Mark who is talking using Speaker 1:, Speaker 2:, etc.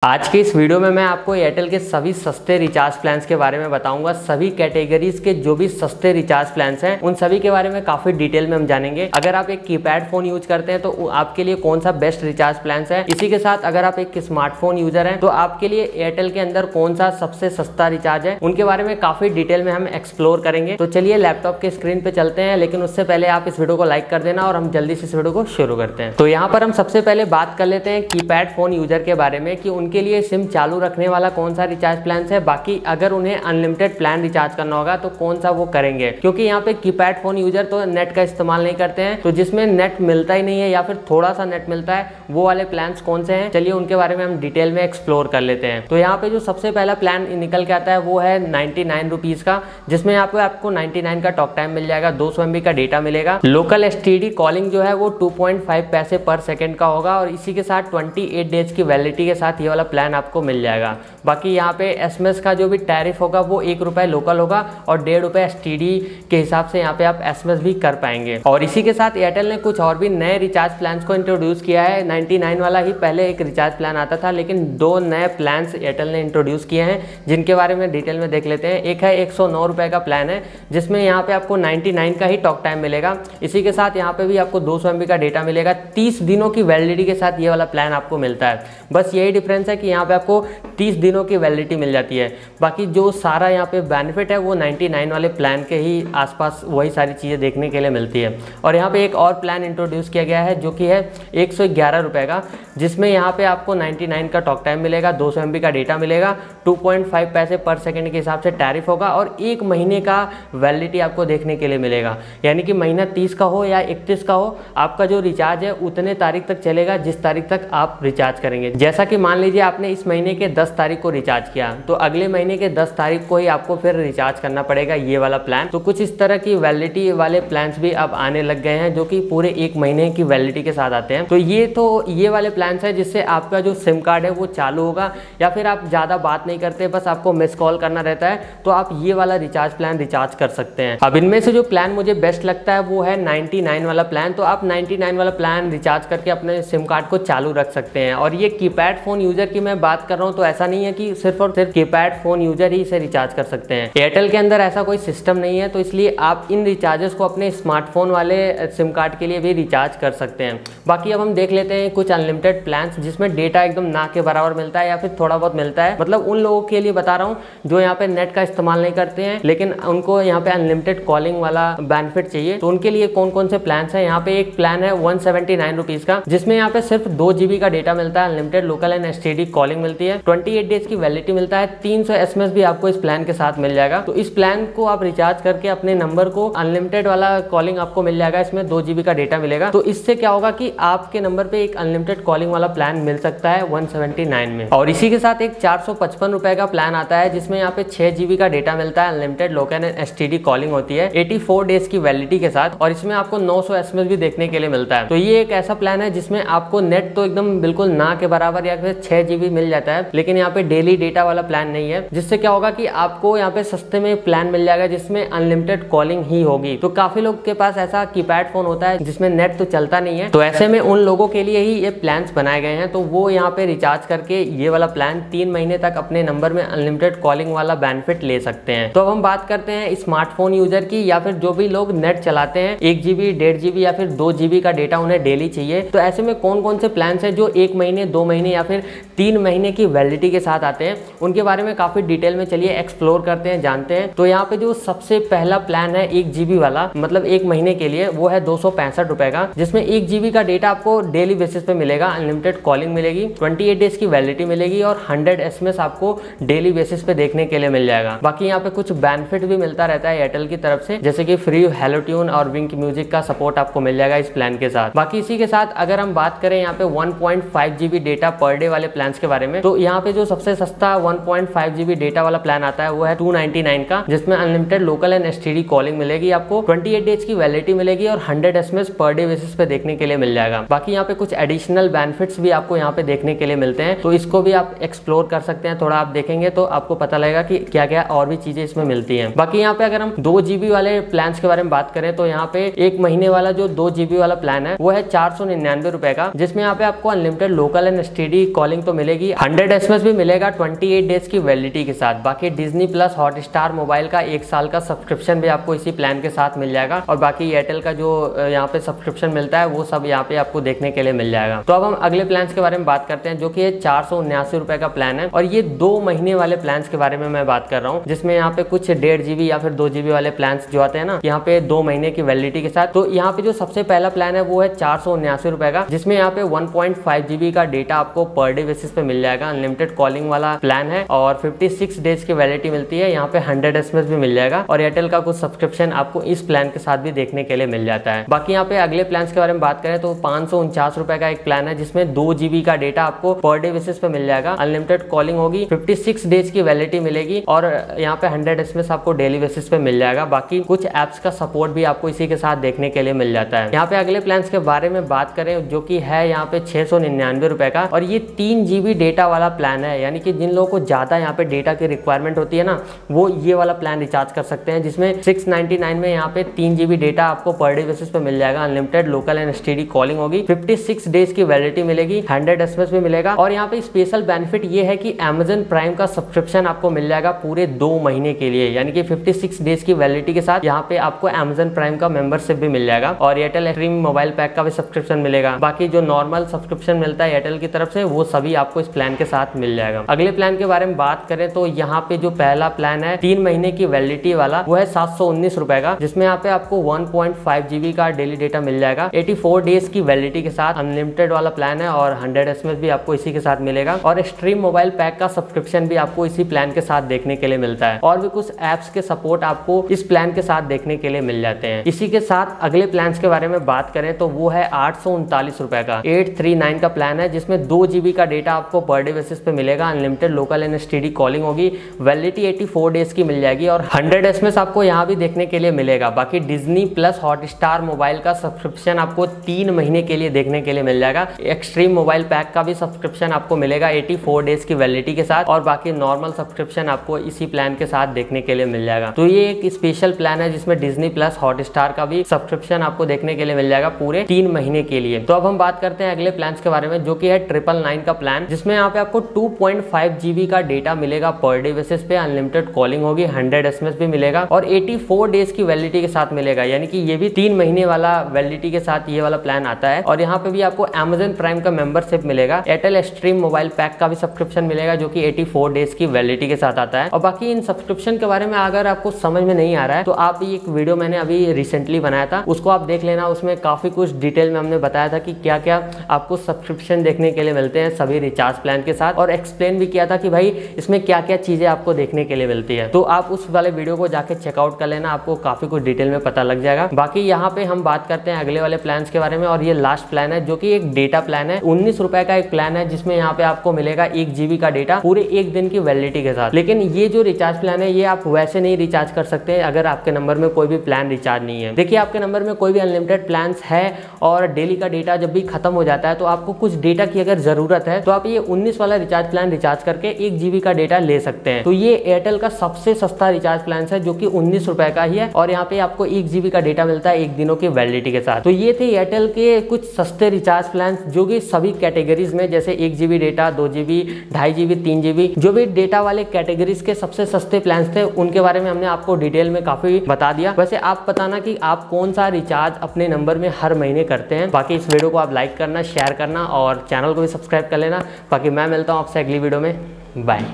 Speaker 1: आज के इस वीडियो में मैं आपको एयरटेल के सभी सस्ते रिचार्ज प्लान्स के बारे में बताऊंगा। सभी कैटेगरीज के जो भी सस्ते रिचार्ज प्लान्स हैं उन सभी के बारे में काफी डिटेल में हम जानेंगे। अगर आप एक कीपैड फोन यूज करते हैं तो आपके लिए कौन सा बेस्ट रिचार्ज प्लान्स है। इसी के साथ अगर आप एक स्मार्टफोन यूजर हैं तो आपके लिए एयरटेल के अंदर कौन सा सबसे सस्ता रिचार्ज है, उनके बारे में काफी डिटेल में हम एक्सप्लोर करेंगे। तो चलिए लैपटॉप के स्क्रीन पे चलते हैं, लेकिन उससे पहले आप इस वीडियो को लाइक कर देना और हम जल्दी से इस वीडियो को शुरू करते हैं। तो यहाँ पर हम सबसे पहले बात कर लेते हैं कीपैड फोन यूजर के बारे में कि उनके लिए सिम चालू रखने वाला कौन सा रिचार्ज प्लान है। बाकी अगर उन्हें अनलिमिटेड प्लान रिचार्ज करना होगा तो कौन सा वो करेंगे, क्योंकि यहाँ पे कीपैड फोन यूजर तो नेट का इस्तेमाल नहीं करते हैं, तो जिसमें नेट मिलता ही नहीं है या फिर थोड़ा सा नेट मिलता है, वो वाले प्लान्स कौन से हैं, चलिए उनके बारे में हम डिटेल में एक्सप्लोर कर लेते हैं। तो यहाँ पे जो सबसे पहला प्लान निकल के आता है वो है 99 रुपीज का, जिसमें यहाँ पे आपको 99 का टॉक टाइम मिल जाएगा, 200 MB का डेटा मिलेगा। लोकल STD कॉलिंग जो है वो 2.5 पैसे पर सेकेंड का होगा और इसी के साथ 28 डेज की वैलिडिटी के साथ ये वाला प्लान आपको मिल जाएगा। बाकी यहाँ पे SMS का जो भी टैरिफ होगा वो ₹1 लोकल होगा और ₹1.5 STD के हिसाब से यहाँ पे आप SMS भी कर पाएंगे। और इसी के साथ एयरटेल ने कुछ और भी नए रिचार्ज प्लान्स को इंट्रोड्यूस किया है। 99 वाला ही पहले एक रिचार्ज प्लान आता था, लेकिन 2 नए प्लान्स एयरटेल ने इंट्रोड्यूस किए हैं जिनके बारे में डिटेल में देख लेते हैं। एक है ₹109 का प्लान है, जिसमें यहाँ पे आपको 99 का ही टॉक टाइम मिलेगा। इसी के साथ यहाँ पे भी आपको 200 MB का डेटा मिलेगा। 30 दिनों की वैलिडिटी के साथ ये वाला प्लान आपको मिलता है। बस यही डिफरेंस है कि यहाँ पे आपको 30 दिनों की वैलिडिटी मिल जाती है। बाकी जो सारा यहाँ पे बेनिफिट है वो 99 वाले प्लान के ही आसपास वही सारी चीज़ें देखने के लिए मिलती है। और यहाँ पे एक और प्लान इंट्रोड्यूस किया गया है जो कि है ₹111 का, जिसमें यहाँ पे आपको 99 का टॉक टाइम मिलेगा, 200 MB का डेटा मिलेगा, 2.5 पैसे पर सेकेंड के हिसाब से टैरिफ होगा और 1 महीने का वैलिडिटी आपको देखने के लिए मिलेगा। यानी कि महीना 30 का हो या 31 का हो, आपका जो रिचार्ज है उतने तारीख तक चलेगा जिस तारीख तक आप रिचार्ज करेंगे। जैसा कि मान लीजिए आपने इस महीने के 10 तारीख को रिचार्ज किया तो अगले महीने के 10 तारीख को ही आपको फिर रिचार्ज करना पड़ेगा ये वाला प्लान। तो कुछ इस तरह की वैलिडिटी वाले प्लान्स भी अब आने लग गए हैं जो कि पूरे 1 महीने की वैलिडिटी के साथ आते हैं। तो ये वाले प्लान्स है जिससे आपका जो सिम कार्ड है वो चालू होगा, या फिर आप ज़्यादा बात नहीं करते, बस आपको मिस कॉल करना रहता है, तो आप ये वाला रिचार्ज प्लान रिचार्ज कर सकते हैं। अब इनमें से जो प्लान मुझे बेस्ट लगता है वो है 99 वाला प्लान। तो आप 99 वाला प्लान रिचार्ज करके अपने सिम कार्ड को चालू रख सकते हैं। और ये कीपैड फोन यूजर की मैं बात कर रहा हूँ, तो ऐसा नहीं है कि सिर्फ और सिर्फ कीपैड फोन यूजर ही इसे रिचार्ज कर सकते हैं। एयरटेल के अंदर ऐसा कोई सिस्टम नहीं है, तो इसलिए आप इन रिचार्जेस को अपने स्मार्टफोन वाले सिम कार्ड के लिए भी रिचार्ज कर सकते हैं। बाकी अब हम देख लेते हैं कुछ अनलिमिटेड प्लान्स जिसमें डेटा एकदम ना के बराबर मिलता है या फिर थोड़ा बहुत मिलता है। मतलब उन लोगों के लिए बता रहा हूँ जो यहाँ पे नेट का इस्तेमाल नहीं करते हैं, लेकिन उनको यहाँ पे अनलिमिटेड कॉलिंग वाला बेनिफिट चाहिए। तो उनके लिए कौन कौन से प्लान्स हैं, यहाँ पे एक प्लान है 179 रुपीज का, जिसमें यहाँ पे सिर्फ 2 GB का डेटा मिलता है, unlimited local and STD calling मिलती है, 28 डेज की वैलिडिटी मिलता है, 300 SMS भी आपको इस प्लान के साथ मिल जाएगा। तो इस प्लान को आप रिचार्ज करके अपने नंबर को अनलिमिटेड वाला कॉलिंग आपको मिल जाएगा, इसमें 2 GB का डेटा मिलेगा। तो इससे क्या होगा कि आपके नंबर पे एक अनलिमिटेड कॉलिंग वाला प्लान मिल सकता है 179 में। और इसी के साथ एक ₹455 का प्लान आता है, जिसमें यहाँ पे 6 GB का डेटा मिलता है, unlimited local and STD calling होती है, 84 डेज की वैलिडिटी के साथ, और इसमें आपको 900 SMS भी देखने के लिए मिलता है। तो ये एक ऐसा प्लान है जिसमें आपको नेट तो एकदम बिल्कुल ना के बराबर या फिर 6 GB मिल जाता है, लेकिन यहाँ पे डेली डेटा वाला प्लान नहीं है, जिससे क्या होगा कि आपको यहाँ पे सस्ते में प्लान मिल जाएगा जिसमें अनलिमिटेड कॉलिंग ही होगी। तो काफी लोग के पास ऐसा कीपैड फोन होता है जिसमें नेट तो चलता नहीं है, तो ऐसे में उन लोगों के लिए ही ये प्लान्स बनाए गए हैं। तो वो यहाँ पे रिचार्ज करके ये वाला प्लान 3 महीने तक अपने नंबर में अनलिमिटेड कॉलिंग वाला बेनिफिट ले सकते हैं। तो अब हम बात करते हैं स्मार्टफोन यूजर की, या फिर जो भी लोग नेट चलाते हैं, 1 GB 1.5 GB या फिर 2 GB का डेटा उन्हें डेली चाहिए। तो ऐसे में कौन कौन से प्लान्स हैं जो 1 महीने 2 महीने या फिर 3 महीने की वैलिडिटी के साथ आते हैं, उनके बारे में काफी डिटेल में चलिए एक्सप्लोर करते हैं, जानते हैं। तो यहाँ पे जो सबसे पहला प्लान है 1 GB वाला, मतलब 1 महीने के लिए, वो है ₹265 का, जिसमें 1 GB का डेटा आपको डेली बेसिस पे मिलेगा, अनलिमिटेड कॉलिंग मिलेगी, 28 डेज की वैलिडिटी मिलेगी और 100 SMS आपको डेली बेसिस पे देखने के लिए मिल जाएगा। बाकी यहाँ पे कुछ बेनिफिट भी मिलता रहता है एयरटेल की तरफ से, जैसे कि फ्री हेलो ट्यून और विंक म्यूजिक का सपोर्ट आपको मिल जाएगा इस प्लान के साथ। बाकी इसी के साथ अगर हम बात करें यहाँ पे 1.5 GB डेटा पर डे वाले प्लान्स के बारे में, तो यहाँ पे जो सबसे सस्ता 1.5 GB डेटा वाला प्लान आता है वो है 299 का, जिसमें unlimited local and STD calling मिलेगी, आपको 28 डेज की वैलिडिटी मिलेगी और 100 SMS पर डे बेसिस पे देखने के लिए मिल जाएगा। बाकी यहाँ पे कुछ एडिशनल बेनिफिट्स भी आपको यहाँ पे देखने के लिए मिलते हैं, तो इसको भी आप एक्सप्लोर कर सकते हैं। थोड़ा आप देखेंगे तो आपको पता लगेगा कि क्या क्या और भी चीजें इसमें मिलती हैं। बाकी यहाँ पे अगर हम 2 GB वाले प्लान के बारे में बात करें तो यहाँ पे 1 महीने वाला जो 2 GB वाला प्लान है वो है 499 रुपए का, जिसमें यहाँ पे आपको unlimited local and STD calling तो मिलेगी, 100 SMS भी मिलेगा 28 डेज की वैलिडिटी के साथ। बाकी डिज्नी प्लस हॉटस्टार मोबाइल का 1 साल का सब्सक्रिप्शन भी आपको इसी प्लान के साथ मिल जाएगा, और बाकी एयरटेल का जो यहाँ पे सब्सक्रिप्शन मिलता है वो सब यहाँ पे आपको देखने के लिए मिल जाएगा। तो अब हम अगले प्लान के बारे में बात करते हैं, जो कि 479 रुपए का प्लान है, और ये 2 महीने वाले प्लान के बारे में मैं बात कर रहा हूँ, जिसमें यहाँ पे कुछ 1.5 GB या फिर 2 GB वाले प्लान जो आते हैं ना, यहाँ पे 2 महीने की वैलिडिटी के साथ। तो यहाँ पे जो सबसे पहला प्लान है वो है 479 रुपए का, जिसमें यहाँ पे 1.5 GB का डेटा आपको पर डे बेसिस पे मिल जाएगा, अनलिमिटेड कॉलिंग वाला प्लान है, और 56 डेज की वैलिडिटी मिलती है। यहाँ पे 100 SMS भी मिल जाएगा, और एयरटेल का कुछ सब्सक्रिप्शन आपको इस प्लान के साथ भी देखने के लिए मिल जाता है। बाकी यहाँ पे अगले प्लान के बारे में बात करें तो 549 रुपए का एक प्लान है, जिसमें 2 GB का डेटा आपको पर डे बेसिस पे मिल जाएगा, अनलिमिटेड कॉलिंग होगी, 56 डेज की वैलिडिटी मिलेगी, और यहाँ पे 100 SMS आपको डेली बेसिस पे मिल जाएगा। बाकी कुछ एप्स का सपोर्ट भी आपको इसी के साथ देखने के लिए मिल जाता है। यहाँ पे अगले प्लान के बारे में बात करें जो कि है यहाँ पे 699 रुपए का, और ये 3 GB डेटा वाला प्लान है, यानी कि जिन लोगों को ज्यादा यहाँ पे डेटा की रिक्वायरमेंट होती है ना, वो ये वाला प्लान रिचार्ज कर सकते हैं, जिसमें 699 में यहाँ पे 3 GB डेटा आपको पर डे बेसिस पे मिल जाएगा, unlimited local and STD calling होगी, 56 डेज की वैलिडिटी मिलेगी, 100 SMS भी मिलेगा, और यहाँ पे स्पेशल बेनिफिट ये है कि Amazon प्राइम का सब्सक्रिप्शन आपको मिल जाएगा पूरे 2 महीने के लिए, यानी कि 56 डेज की वैलिडिटी के साथ यहाँ पे आपको Amazon प्राइम का मेंबरशिप भी मिल जाएगा, और एयरटेल एक्सट्रीम मोबाइल पैक का भी सब्सक्रिप्शन मिलेगा। बाकी जो नॉर्मल सब्सक्रिप्शन मिलता है एयरटेल की तरफ से वो सभी आपको इस प्लान के साथ मिल जाएगा। अगले प्लान के बारे में बात करें तो यहाँ पे जो पहला प्लान है 3 महीने की वैलिडिटी वाला वो है 719 रुपए का, जिसमें यहाँ पे आपको 1.5 GB का डेली डेटा मिल जाएगा, 84 डेज की वैलिडिटी के साथ, अनलिमिटेड वाला प्लान है, और 100 SMS भी आपको इसी के साथ मिलेगा, और एक्सट्रीम मोबाइल पैक का सब्सक्रिप्शन भी आपको इसी प्लान के साथ देखने के लिए मिलता है, और भी कुछ एप्स के सपोर्ट आपको इस प्लान के साथ देखने के लिए मिल जाते हैं। इसी के साथ अगले प्लान के बारे में बात करें तो वो है 839 रुपए का 839 का प्लान है, जिसमें 2 GB का डेटा आपको पर डे बेसिस पे मिलेगा, unlimited local and STD calling होगी, वैलिडिटी 84 डेज की मिल जाएगी, और 100 SMS आपको यहाँ भी देखने के लिए मिलेगा। बाकी डिज्नी प्लस हॉटस्टार मोबाइल का सब्सक्रिप्शन आपको 3 महीने के लिए देखने के लिए मिल जाएगा, एक्सट्रीम मोबाइल पैक का भी सब्सक्रिप्शन आपको मिलेगा 84 डेज की वैलिडिटी के साथ, और बाकी नॉर्मल सब्सक्रिप्शन आपको इसी प्लान के साथ देखने के लिए मिल जाएगा। तो ये एक स्पेशल प्लान है जिसमें डिज्नी प्लस हॉटस्टार का भी सब्सक्रिप्शन आपको देखने के लिए मिल जाएगा पूरे 3 महीने के लिए। तो अब हम बात करते हैं अगले प्लान के बारे में, जो कि है 999 का प्लान, जिसमें यहाँ पे आपको 2.5 GB का डेटा मिलेगा पर डे बेसिस पे, अनलिमिटेड कॉलिंग होगी, 100 SMS भी मिलेगा, और 84 डेज की वैलिडिटी के साथ मिलेगा, यानी कि ये भी 3 महीने वाला वैलिडिटी के साथ ये वाला प्लान आता है। और यहाँ पे भी आपको Amazon प्राइम का मेंबरशिप मिलेगा, एयरटेल एक्सट्रीम मोबाइल पैक का भी सब्सक्रिप्शन मिलेगा, जो कि 84 डेज की वैलिडिटी के साथ आता है। और बाकी इन सब्सक्रिप्शन के बारे में अगर आपको समझ में नहीं आ रहा है तो आप एक वीडियो मैंने अभी रिसेंटली बनाया था, उसको आप देख लेना, उसमें काफी कुछ डिटेल में हमने बताया था कि क्या क्या आपको सब्सक्रिप्शन देखने के लिए मिलते हैं सभी रिचार्ज प्लान के साथ, और एक्सप्लेन भी किया था कि भाई इसमें क्या क्या चीजें आपको देखने के लिए मिलती है। तो आप उस वाले वीडियो को जाके चेकआउट कर लेना, आपको काफी कुछ डिटेल में पता लग जाएगा। बाकी यहाँ पे हम बात करते हैं अगले वाले प्लान के बारे में, और ये लास्ट प्लान है जो कि एक डेटा प्लान है, 19 रुपए का एक प्लान है, जिसमें यहाँ पे आपको मिलेगा 1 GB का डेटा पूरे 1 दिन की वैलिडिटी के साथ। लेकिन ये जो रिचार्ज प्लान है ये आप वैसे नहीं रिचार्ज कर सकते अगर आपके नंबर में कोई भी प्लान रिचार्ज नहीं है। देखिए आपके नंबर में कोई भी अनलिमिटेड प्लान है और डेली का डेटा जब भी खत्म हो जाता है तो आपको कुछ डेटा की अगर जरूरत है तो आप ये 19 वाला रिचार्ज प्लान रिचार्ज करके 1 GB का डेटा ले सकते हैं। तो ये एयरटेल का सबसे सस्ता रिचार्ज प्लान है जो कि 19 रुपए का ही है, और यहाँ पे आपको 1 GB का डेटा मिलता है 1 दिनों की वैलिडिटी के साथ। तो ये थे एयरटेल के कुछ सस्ते रिचार्ज प्लान जो कि सभी कैटेगरीज में, जैसे 1 GB data, 2 GB, 2.5 GB, 3 GB, जो भी डेटा वाले कैटेगरीज के सबसे सस्ते प्लान थे उनके बारे में हमने आपको डिटेल में काफी बता दिया। वैसे आप बताना कि आप कौन सा रिचार्ज अपने नंबर में हर महीने करते हैं। बाकी इस वीडियो को आप लाइक करना, शेयर करना और चैनल को भी सब्सक्राइब कर लेना। बाकी मैं मिलता हूँ आपसे अगली वीडियो में। बाय।